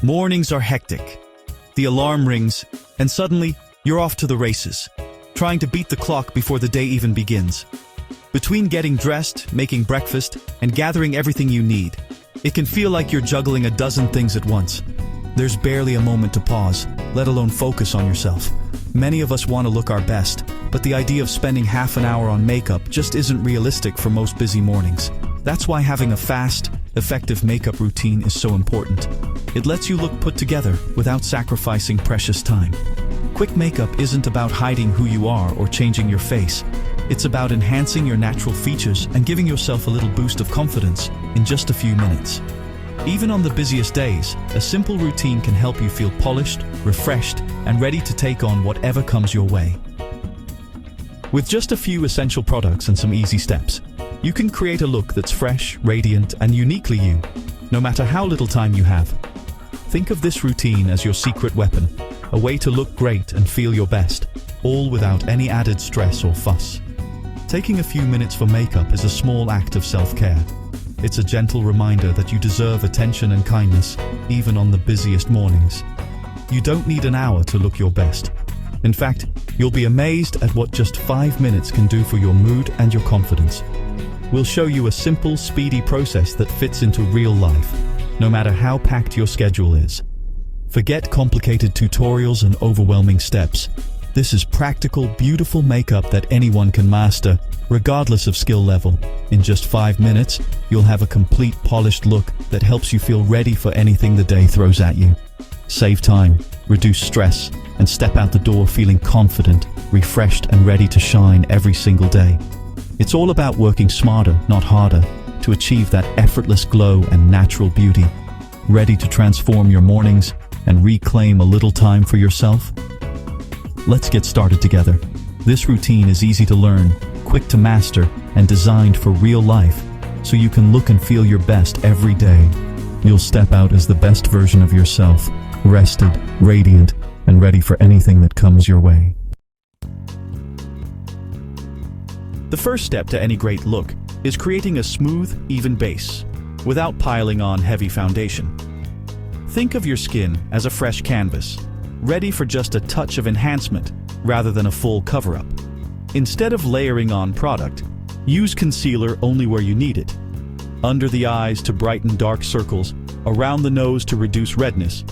Mornings are hectic. The alarm rings, and suddenly, you're off to the races, trying to beat the clock before the day even begins. Between getting dressed, making breakfast, and gathering everything you need, it can feel like you're juggling a dozen things at once. There's barely a moment to pause, let alone focus on yourself. Many of us want to look our best, but the idea of spending half an hour on makeup just isn't realistic for most busy mornings. That's why having a fast, effective makeup routine is so important. It lets you look put together without sacrificing precious time. Quick makeup isn't about hiding who you are or changing your face. It's about enhancing your natural features and giving yourself a little boost of confidence in just a few minutes. Even on the busiest days, a simple routine can help you feel polished, refreshed, and ready to take on whatever comes your way. With just a few essential products and some easy steps, you can create a look that's fresh, radiant, and uniquely you, no matter how little time you have. Think of this routine as your secret weapon, a way to look great and feel your best, all without any added stress or fuss. Taking a few minutes for makeup is a small act of self-care. It's a gentle reminder that you deserve attention and kindness, even on the busiest mornings. You don't need an hour to look your best. In fact, you'll be amazed at what just 5 minutes can do for your mood and your confidence. We'll show you a simple, speedy process that fits into real life, no matter how packed your schedule is. Forget complicated tutorials and overwhelming steps. This is practical, beautiful makeup that anyone can master, regardless of skill level. In just 5 minutes, you'll have a complete polished look that helps you feel ready for anything the day throws at you. Save time, reduce stress, and step out the door feeling confident, refreshed, and ready to shine every single day. It's all about working smarter, not harder, to achieve that effortless glow and natural beauty. Ready to transform your mornings and reclaim a little time for yourself? Let's get started together. This routine is easy to learn, quick to master, and designed for real life, so you can look and feel your best every day. You'll step out as the best version of yourself, rested, radiant, and ready for anything that comes your way. The first step to any great look is creating a smooth, even base, without piling on heavy foundation. Think of your skin as a fresh canvas, ready for just a touch of enhancement rather than a full cover-up. Instead of layering on product, use concealer only where you need it. Under the eyes to brighten dark circles, around the nose to reduce redness,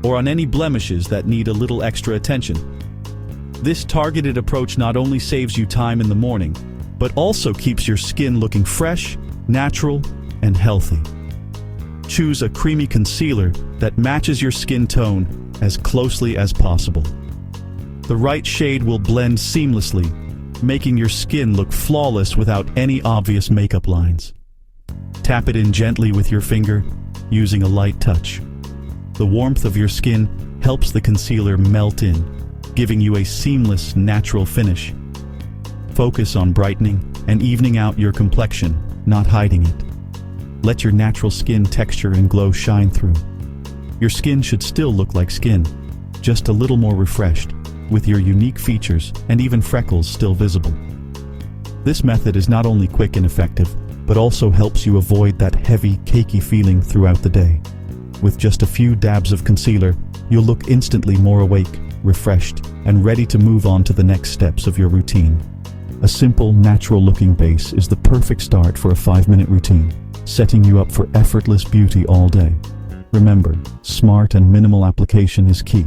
or on any blemishes that need a little extra attention. This targeted approach not only saves you time in the morning, but also keeps your skin looking fresh, natural, and healthy. Choose a creamy concealer that matches your skin tone as closely as possible. The right shade will blend seamlessly, making your skin look flawless without any obvious makeup lines. Tap it in gently with your finger, using a light touch. The warmth of your skin helps the concealer melt in, giving you a seamless, natural finish. Focus on brightening and evening out your complexion, not hiding it. Let your natural skin texture and glow shine through. Your skin should still look like skin, just a little more refreshed, with your unique features and even freckles still visible. This method is not only quick and effective, but also helps you avoid that heavy, cakey feeling throughout the day. With just a few dabs of concealer, you'll look instantly more awake, refreshed, and ready to move on to the next steps of your routine. A simple, natural-looking base is the perfect start for a 5-minute routine, setting you up for effortless beauty all day. Remember, smart and minimal application is key.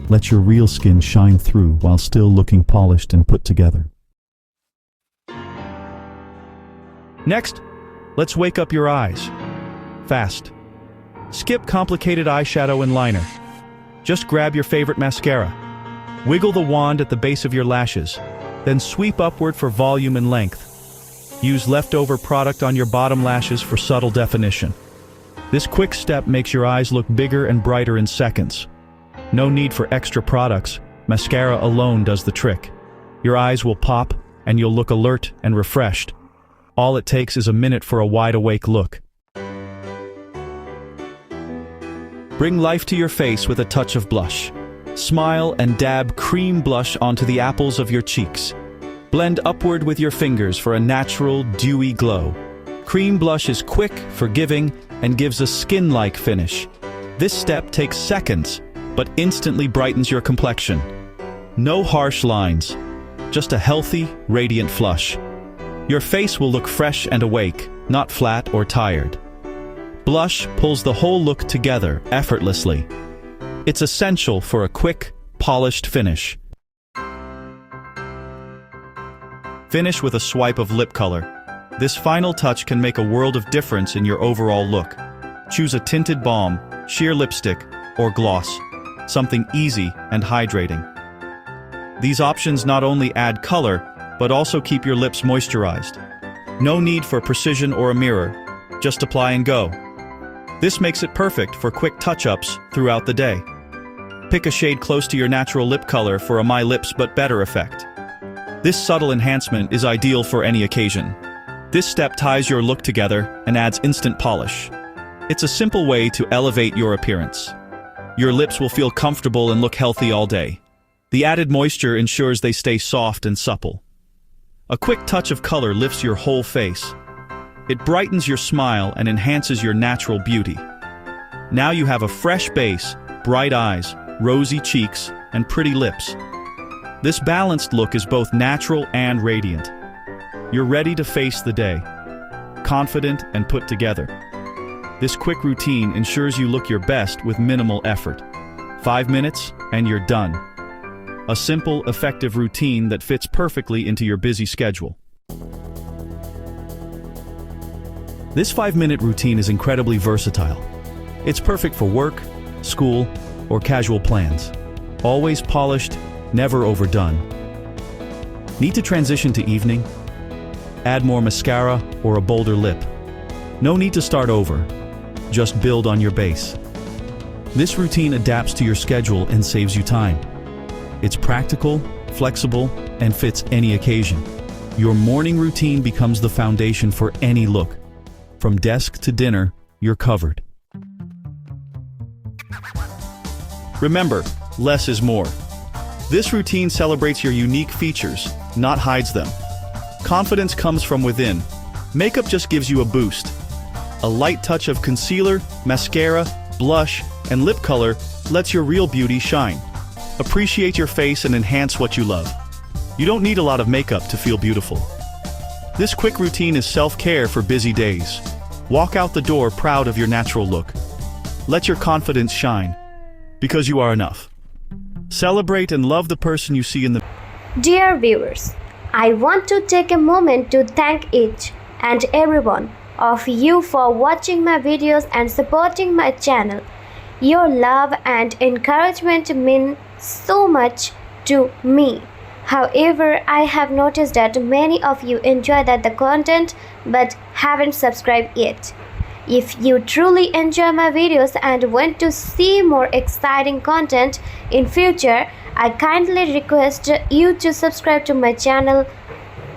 Let your real skin shine through while still looking polished and put together. Next, let's wake up your eyes. Fast. Skip complicated eyeshadow and liner. Just grab your favorite mascara. Wiggle the wand at the base of your lashes, then sweep upward for volume and length. Use leftover product on your bottom lashes for subtle definition. This quick step makes your eyes look bigger and brighter in seconds. No need for extra products, mascara alone does the trick. Your eyes will pop, and you'll look alert and refreshed. All it takes is a minute for a wide-awake look. Bring life to your face with a touch of blush. Smile and dab cream blush onto the apples of your cheeks. Blend upward with your fingers for a natural, dewy glow. Cream blush is quick, forgiving, and gives a skin-like finish. This step takes seconds, but instantly brightens your complexion. No harsh lines, just a healthy, radiant flush. Your face will look fresh and awake, not flat or tired. Blush pulls the whole look together effortlessly. It's essential for a quick, polished finish. Finish with a swipe of lip color. This final touch can make a world of difference in your overall look. Choose a tinted balm, sheer lipstick, or gloss. Something easy and hydrating. These options not only add color, but also keep your lips moisturized. No need for precision or a mirror. Just apply and go. This makes it perfect for quick touch-ups throughout the day. Pick a shade close to your natural lip color for a My Lips But Better effect. This subtle enhancement is ideal for any occasion. This step ties your look together and adds instant polish. It's a simple way to elevate your appearance. Your lips will feel comfortable and look healthy all day. The added moisture ensures they stay soft and supple. A quick touch of color lifts your whole face. It brightens your smile and enhances your natural beauty. Now you have a fresh base, bright eyes, rosy cheeks, and pretty lips. This balanced look is both natural and radiant. You're ready to face the day, confident and put together. This quick routine ensures you look your best with minimal effort. 5 minutes, and you're done. A simple, effective routine that fits perfectly into your busy schedule. This 5-minute routine is incredibly versatile. It's perfect for work, school, or casual plans. Always polished, never overdone. Need to transition to evening? Add more mascara or a bolder lip. No need to start over. Just build on your base. This routine adapts to your schedule and saves you time. It's practical, flexible, and fits any occasion. Your morning routine becomes the foundation for any look. From desk to dinner, you're covered. Remember, less is more. This routine celebrates your unique features, not hides them. Confidence comes from within. Makeup just gives you a boost. A light touch of concealer, mascara, blush, and lip color lets your real beauty shine. Appreciate your face and enhance what you love. You don't need a lot of makeup to feel beautiful. This quick routine is self-care for busy days. Walk out the door proud of your natural look. Let your confidence shine, because you are enough. Celebrate and love the person you see in the... Dear viewers, I want to take a moment to thank each and every one of you for watching my videos and supporting my channel. Your love and encouragement mean so much to me. However, I have noticed that many of you enjoy the content but haven't subscribed yet. If you truly enjoy my videos and want to see more exciting content in future, I kindly request you to subscribe to my channel,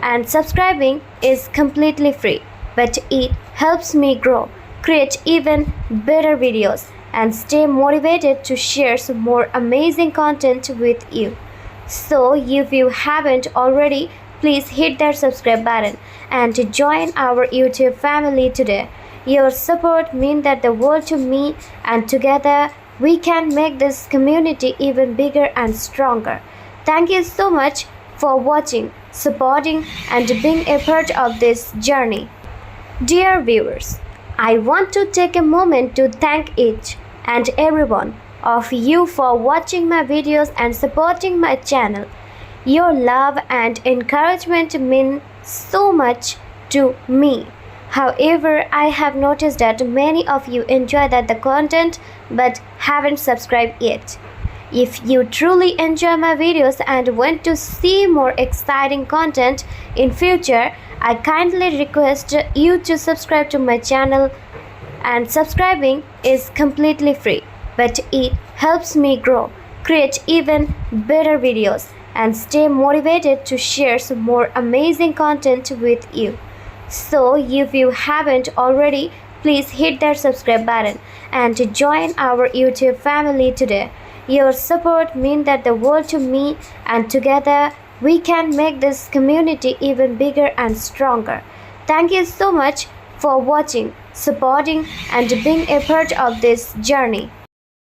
and subscribing is completely free, but it helps me grow, create even better videos, and stay motivated to share some more amazing content with you. So if you haven't already, please hit that subscribe button and join our YouTube family today. Your support means the world to me, and together we can make this community even bigger and stronger. Thank you so much for watching, supporting, and being a part of this journey. Your support means the world to me, and together we can make this community even bigger and stronger. Thank you so much for watching, supporting, and being a part of this journey. Dear viewers, I want to take a moment to thank each and every one of you for watching my videos and supporting my channel. Your love and encouragement mean so much to me. However, I have noticed that many of you enjoy the content but haven't subscribed yet. If you truly enjoy my videos and want to see more exciting content in future, I kindly request you to subscribe to my channel, and subscribing is completely free, but it helps me grow, create even better videos, and stay motivated to share some more amazing content with you. So if you haven't already, please hit that subscribe button and join our YouTube family today. Your support means the world to me, and together we can make this community even bigger and stronger. Thank you so much for watching, supporting, and being a part of this journey.